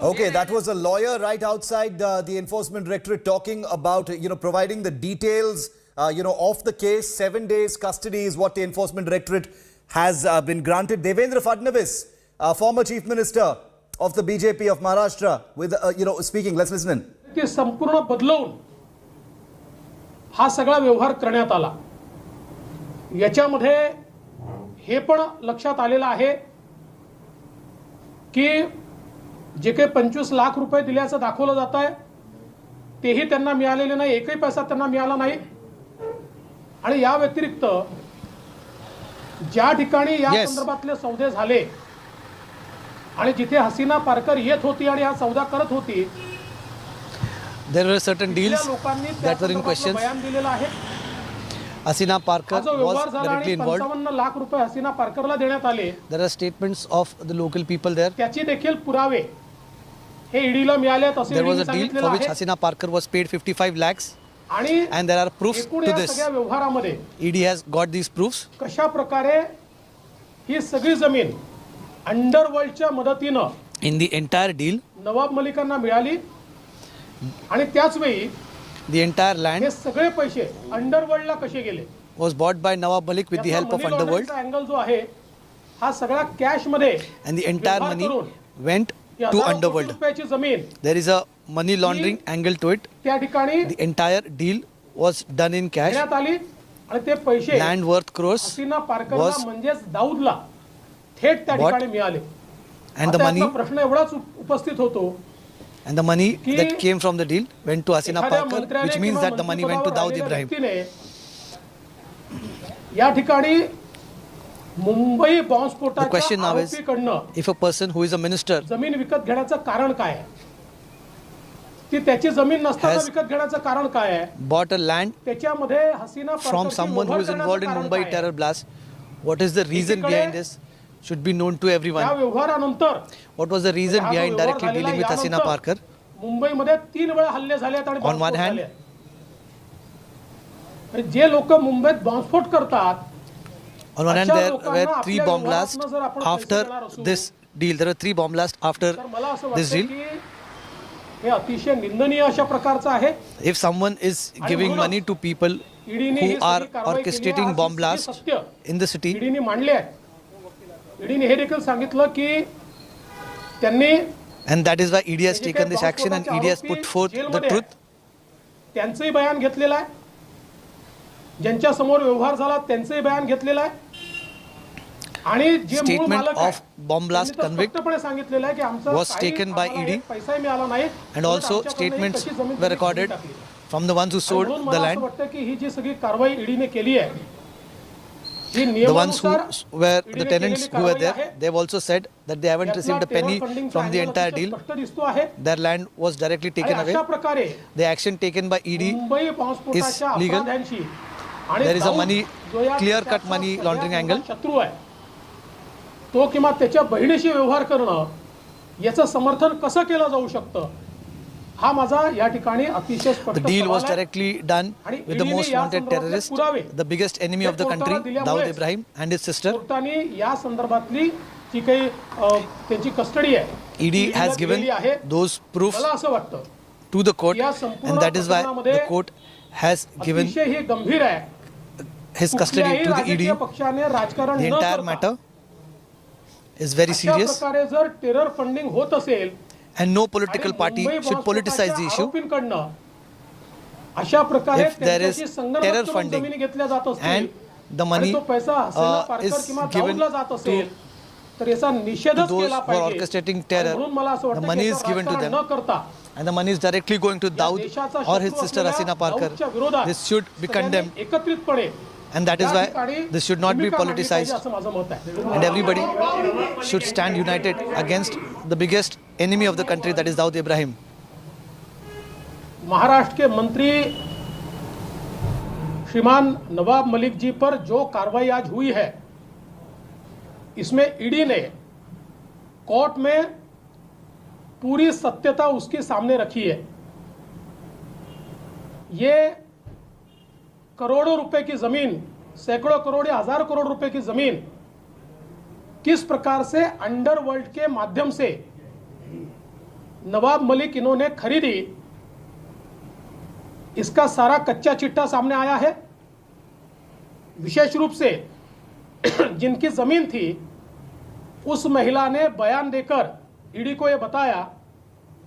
Okay, that was a lawyer right outside the Enforcement Directorate talking about, providing the details, of the case. 7 days custody is what the Enforcement Directorate has been granted. Devendra Fadnavis, former Chief Minister of the BJP of Maharashtra, with, speaking. Let's listen in. की संपूर्ण बदलवून हा सगळा व्यवहार करण्यात आला. याच्यामध्ये हे पण लक्षात आलेलं आहे की जे काही 25 लाख रुपये दिल्याचं दाखवलं जात आहे तेही त्यांना मिळालेले नाही. एकही पैसा त्यांना मिळाला नाही. आणि या व्यतिरिक्त ज्या ठिकाणी या संदर्भातले सौदे झाले आणि जिथे हसीना पारकर येत होती आणि हा सौदा करत होती, there were certain deals that were in question. बयान दिलेलं आहे. Hसीना Parker was directly involved. 55 lakh रुपये हसीना पारकरला देण्यात आले. There are statements of the local people there. त्याची देखील पुरावे हे ईडीला मिळालेत असे There was a deal for which Hसीना Parker was paid 55 lakhs. And there are proofs to this. व्यवहारामध्ये ED has got these proofs. कशा प्रकारे ही सगळी जमीन अंडरवर्ल्डच्या मदतीने In the entire deal, नवाब मलिकांना मिळाली आणि त्याच वेळी the entire land हे सगळे पैसे अंडरवर्ल्डला कसे गेले was bought by Nawab Malik with the help of Underworld. Angle जो आहे हा सगळा कॅश मध्ये And the entire money went to Underworld. रुपयाची जमीन There is a money laundering angle to it. त्या ठिकाणी The entire deal was done in cash. देण्यात आली आणि ते पैसे Land worth crores हसीना पारकरला म्हणजेच दाऊदला थेट त्या ठिकाणी मिळाले. and the money प्रश्न एवढाच उपस्थित होतो and the money that came from the deal went to Hसीना Parker, which means that the money went to Dawood Ibrahim. या ठिकाणी Mumbai The बॉम्बस्फोटाच्या question now is, आरोपीकडनं if a person who is a minister जमीन विकत घेण्याचं कारण काय आहे, ती त्याची जमीन नसताना has विकत घेण्याचं कारण काय आहे, bought a land त्याच्यामध्ये हसीना from someone who is involved in Mumbai terror blast, what is the reason behind this should be known to या everyone. व्यवहारानंतर What was the reason behind directly dealing with Hसीना Parker? मुंबईमध्ये 3 वेळा हल्ले झाले आणि On one hand, जे लोक मुंबईत बॉम्बस्फोट करतात, on one hand there were 3 bomb blasts after this deal. There were 3 bomb blasts after तर मला असं this वाटतं deal. की हे अतिशय निंदनीय अशा प्रकारचं आहे. If someone is giving money to people who are orchestrating bomb blasts in the city, ईडीने मांडले आहे. ईडीने हे देखील सांगितलं की त्यांनी and that is why ED has taken this action and ED has put forth the truth. त्यांचंही बयान घेतलेलं आहे. ज्यांच्या समोर व्यवहार झाला त्यांचंही बयान घेतलेलं आहे. आणि जे मूळ Statement मालक of bomb blast convict स्पष्टपणे सांगितलेलं आहे की आमचा was taken by ED, पैसाही मिळाला नाही and also statements were recorded from the ones who sold the land. वाटतं की ही जी सगळी कारवाई ईडीने केली आहे, The ones who were the tenants who were there, they have also said that they haven't received a penny from the entire deal. Their land was directly taken away. The action taken by ED is legal. There is a clear-cut money laundering angle. शत्रू आहे तो किंवा त्याच्या बहिणीशी व्यवहार करणं याचं समर्थन कसं केलं जाऊ शकतं, हा माझा या ठिकाणी अतिशय स्पष्ट The deal was directly done with the most wanted terrorist, the biggest enemy of the country, Dawood Ibrahim and his sister. कोर्टाने या संदर्भातली जी काही त्यांची कस्टडी आहे, ED has given those proofs मला असं वाटतं to the court, and that is why the court has given अतिशय हे गंभीर आहे. his custody to the ED. पक्षाने राजकारण The entire matter is very serious, प्रकारे जर टेरर फंडिंग होत असेल and no political party should politicize the issue. अशा प्रकारे If there is terror funding and the money is given to those who are orchestrating terror, the money is given to them, and the money is directly going to Dawood or his sister Hसीना Parker, this should be condemned, and that is why this should not be politicized, and everybody should stand united against the biggest enemy of the country, that is Dawood Ibrahim. Maharashtra के मंत्री श्रीमान नवाब मलिक जी पर जो कार्रवाई आज हुई है, इसमें ईडी ने कोर्ट में पूरी सत्यता उसके सामने रखी है. ये करोड़ों रुपए की जमीन, सैकड़ों करोड़ या हजार करोड़ रुपए की जमीन किस प्रकार से अंडरवर्ल्ड के माध्यम से नवाब मलिक इन्होंने खरीदी, इसका सारा कच्चा चिट्ठा सामने आया है। विशेष रूप से जिनकी जमीन थी उस महिला ने बयान देकर ईडी को यह बताया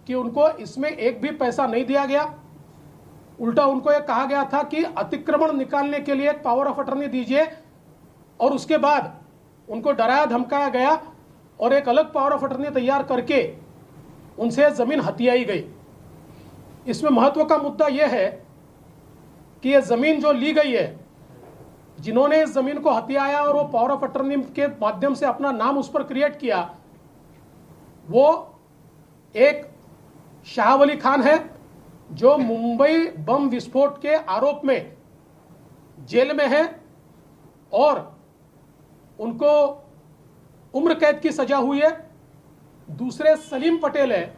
कि उनको इसमें एक भी पैसा नहीं दिया गया। उल्टा उनको यह कहा गया था कि अतिक्रमण निकालने के लिए एक पावर ऑफ अटर्नी दीजिए, और उसके बाद उनको डराया धमकाया गया और एक अलग पावर ऑफ अटर्नी तैयार करके उनसे जमीन हथियाई गई। इसमें महत्व का मुद्दा यह है कि यह जमीन जो ली गई है, जिन्होंने इस जमीन को हथियाया और वो पावर ऑफ अटर्नी के माध्यम से अपना नाम उस पर क्रिएट किया, वो एक शाह वली खान है जो मुंबई बम विस्फोट के आरोप में जेल में है और उनको उम्र कैद की सजा हुई है। दूसरे सलीम पटेल है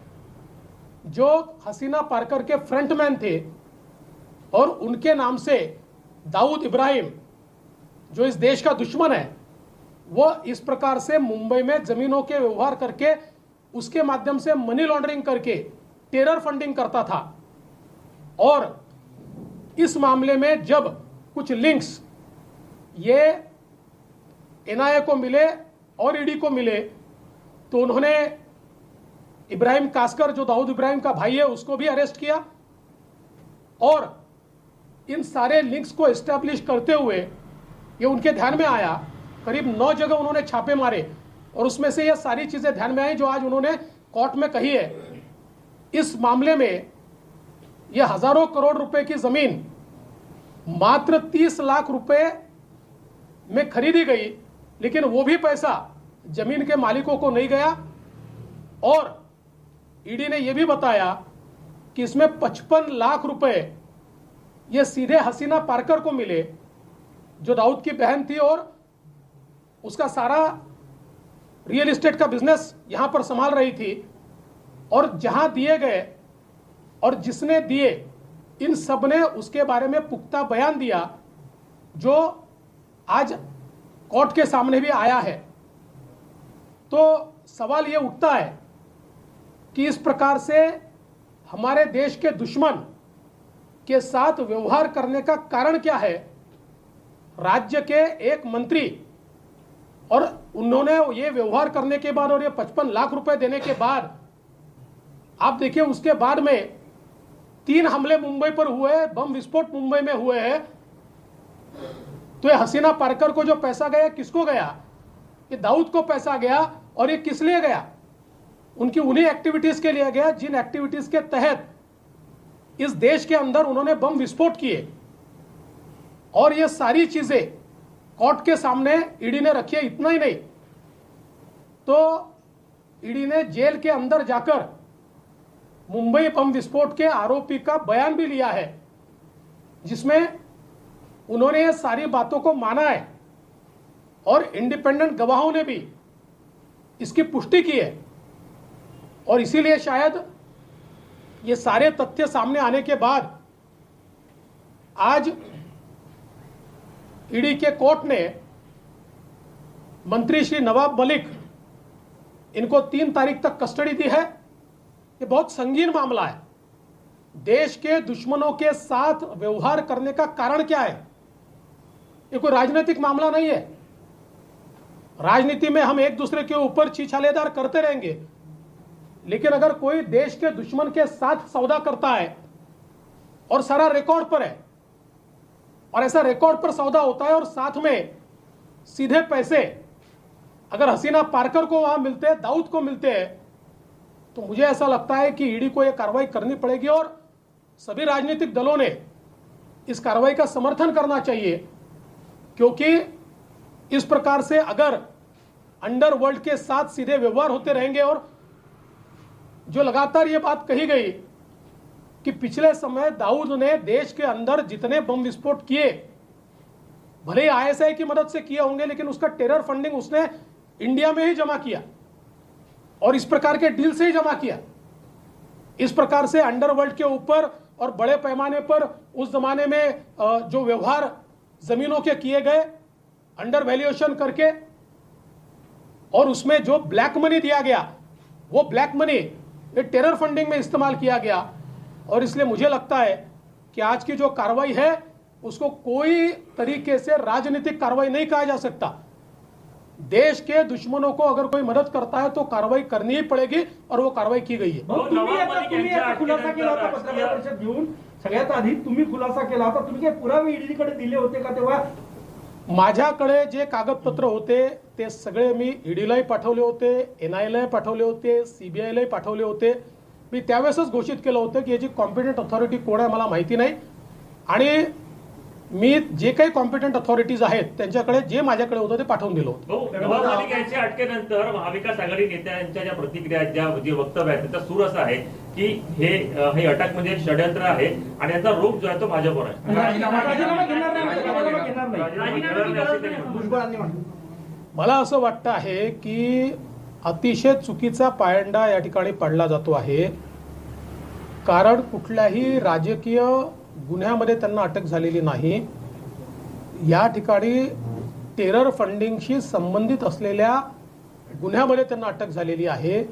जो हसीना पार्कर के फ्रंटमैन थे और उनके नाम से दाऊद इब्राहिम जो इस देश का दुश्मन है, वो इस प्रकार से मुंबई में जमीनों के व्यवहार करके उसके माध्यम से मनी लॉन्ड्रिंग करके टेरर फंडिंग करता था। और इस मामले में जब कुछ लिंक्स ये एनआईए को मिले और ईडी को मिले तो उन्होंने इब्राहिम कास्कर जो दाऊद इब्राहिम का भाई है उसको भी अरेस्ट किया और इन सारे लिंक्स को एस्टैब्लिश करते हुए ये उनके ध्यान में आया। करीब 9 जगह उन्होंने छापे मारे और उसमें से ये सारी चीजें ध्यान में आई जो आज उन्होंने कोर्ट में कही है। इस मामले में ये हजारों करोड़ रुपए की जमीन मात्र 30 लाख रुपए में खरीदी गई, लेकिन वो भी पैसा जमीन के मालिकों को नहीं गया। और ईडी ने यह भी बताया कि इसमें 55 लाख रुपए ये सीधे हसीना पार्कर को मिले जो दाऊद की बहन थी और उसका सारा रियल एस्टेट का बिजनेस यहां पर संभाल रही थी। और जहां दिए गए और जिसने दिए, इन सब ने उसके बारे में पुख्ता बयान दिया जो आज कोर्ट के सामने भी आया है। तो सवाल यह उठता है कि इस प्रकार से हमारे देश के दुश्मन के साथ व्यवहार करने का कारण क्या है। राज्य के एक मंत्री, और उन्होंने ये व्यवहार करने के बाद और ये 55 लाख रुपए देने के बाद आप देखिए उसके बाद में 3 हमले मुंबई पर हुए, बम विस्फोट मुंबई में हुए हैं। तो ये हसीना पार्कर को जो पैसा गया किसको गया? ये दाऊद को पैसा गया। और ये किस लिए गया? उनकी उन्हीं एक्टिविटीज के लिए गया जिन एक्टिविटीज के तहत इस देश के अंदर उन्होंने बम विस्फोट किए। और ये सारी चीजें कोर्ट के सामने ईडी ने रखी है। इतना ही नहीं, तो ईडी ने जेल के अंदर जाकर मुंबई बम विस्फोट के आरोपी का बयान भी लिया है जिसमें उन्होंने ये सारी बातों को माना है और इंडिपेंडेंट गवाहों ने भी इसकी पुष्टि की है। और इसीलिए शायद ये सारे तथ्य सामने आने के बाद आज ईडी के कोर्ट ने मंत्री श्री नवाब मलिक, इनको 3 तारीख तक कस्टडी दी है। ये बहुत संगीन मामला है। देश के दुश्मनों के साथ व्यवहार करने का कारण क्या है? ये कोई राजनीतिक मामला नहीं है। राजनीति में हम एक दूसरे के ऊपर छीछालेदार करते रहेंगे, लेकिन अगर कोई देश के दुश्मन के साथ सौदा करता है और सारा रिकॉर्ड पर है और ऐसा रिकॉर्ड पर सौदा होता है और साथ में सीधे पैसे अगर हसीना पार्कर को वहां मिलते हैं, दाऊद को मिलते हैं, तो मुझे ऐसा लगता है कि ईडी को यह कार्रवाई करनी पड़ेगी और सभी राजनीतिक दलों ने इस कार्रवाई का समर्थन करना चाहिए। क्योंकि इस प्रकार से अगर अंडरवर्ल्ड के साथ सीधे व्यवहार होते रहेंगे, और जो लगातार ये बात कही गई कि पिछले समय दाऊद ने देश के अंदर जितने बम विस्फोट किए, भले ही आईएसआई की मदद से किए होंगे, लेकिन उसका टेरर फंडिंग उसने इंडिया में ही जमा किया और इस प्रकार के डील से ही जमा किया। इस प्रकार से अंडरवर्ल्ड के ऊपर और बड़े पैमाने पर उस जमाने में जो व्यवहार जमीनों के किए गए अंडर वैल्यूएशन करके, और उसमें जो ब्लैक मनी दिया गया, वो ब्लैक मनी ये टेरर फंडिंग में इस्तेमाल किया गया। और इसलिए मुझे लगता है कि आज की जो कार्रवाई है उसको कोई तरीके से राजनीतिक कार्रवाई नहीं कहा जा सकता। देश के दुश्मनों को अगर कोई मदद करता है तो कार्रवाई करनी ही पड़ेगी और वो कार्रवाई की गई है। तुम्ही याचा खुलासा केला होता पत्रकार परिषद घेऊन, सगळ्यात आधी तुम्ही खुलासा केला होता, तुम्ही काय पुरावे ईडीकडे दिले होते का तेव्हा? माझ्याकडे जे कागदपत्र होते ते सगळे मी ईडीलाही पाठवले होते, एनआयलाही पाठवले होते, सीबीआयलाही पाठवले होते। मी त्यावेळेसच घोषित केलं होतं की याची कॉम्पिटंट अथॉरिटी कोण आहे मला माहिती नाही, आणि मी जे काही कॉम्पिटंट अथॉरिटीज आहेत त्यांच्याकडे जे माझ्याकडे होतं ते पाठवून दिलं होतं। नवाब मलिक यांच्या अटकेनंतर महाविकास आघाडी नेत्यांच्या ज्या प्रतिक्रिया आहेत, जे वक्तव्य आहेत, त्याचा सूर असा आहे की हे अटक म्हणजे एक षडयंत्र आहे आणि याचा रोग जो आहे तो भाजपवर आहे। राजीनामा घेणार नाही. मला असं वाटतं आहे की अतिशय चुकीचा पायंडा या ठिकाणी पडला जातो आहे, कारण कुठल्याही राजकीय गुन्ह्यामध्ये त्यांना अटक झालेली नाही। या ठिकाणी टेरर फंडिंगशी संबंधित असलेल्या गुन्ह्यामध्ये त्यांना अटक झालेली आहे।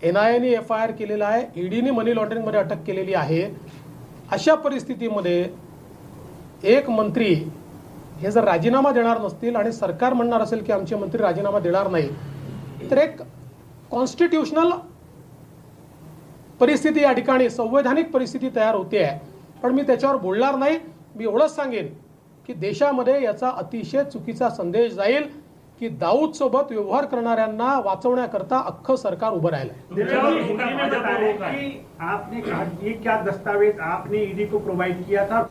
एनआयएने FIR केलेला आहे, ईडीने मनी लॉन्ड्रिंगमध्ये अटक केलेली आहे। अशा परिस्थितीमध्ये एक मंत्री हे जर राजीनामा देणार नसतील आणि सरकार म्हणणार असेल की आमचे मंत्री राजीनामा देणार नाही, तर एक कॉन्स्टिट्यूशनल परिस्थिती या ठिकाणी, संवैधानिक परिस्थिती तयार होते आहे। पण मी त्याच्यावर बोलणार नाही। मी एवढंच सांगेन की देशामध्ये याचा अतिशय चुकीचा संदेश जाईल की दाऊद सोबत व्यवहार करणाऱ्यांना वाचवण्याकरता अख्खं सरकार उभं राहिलंय। आपने कहा कि क्या दस्तावेज आपने ईडी को प्रोवाइड किया था?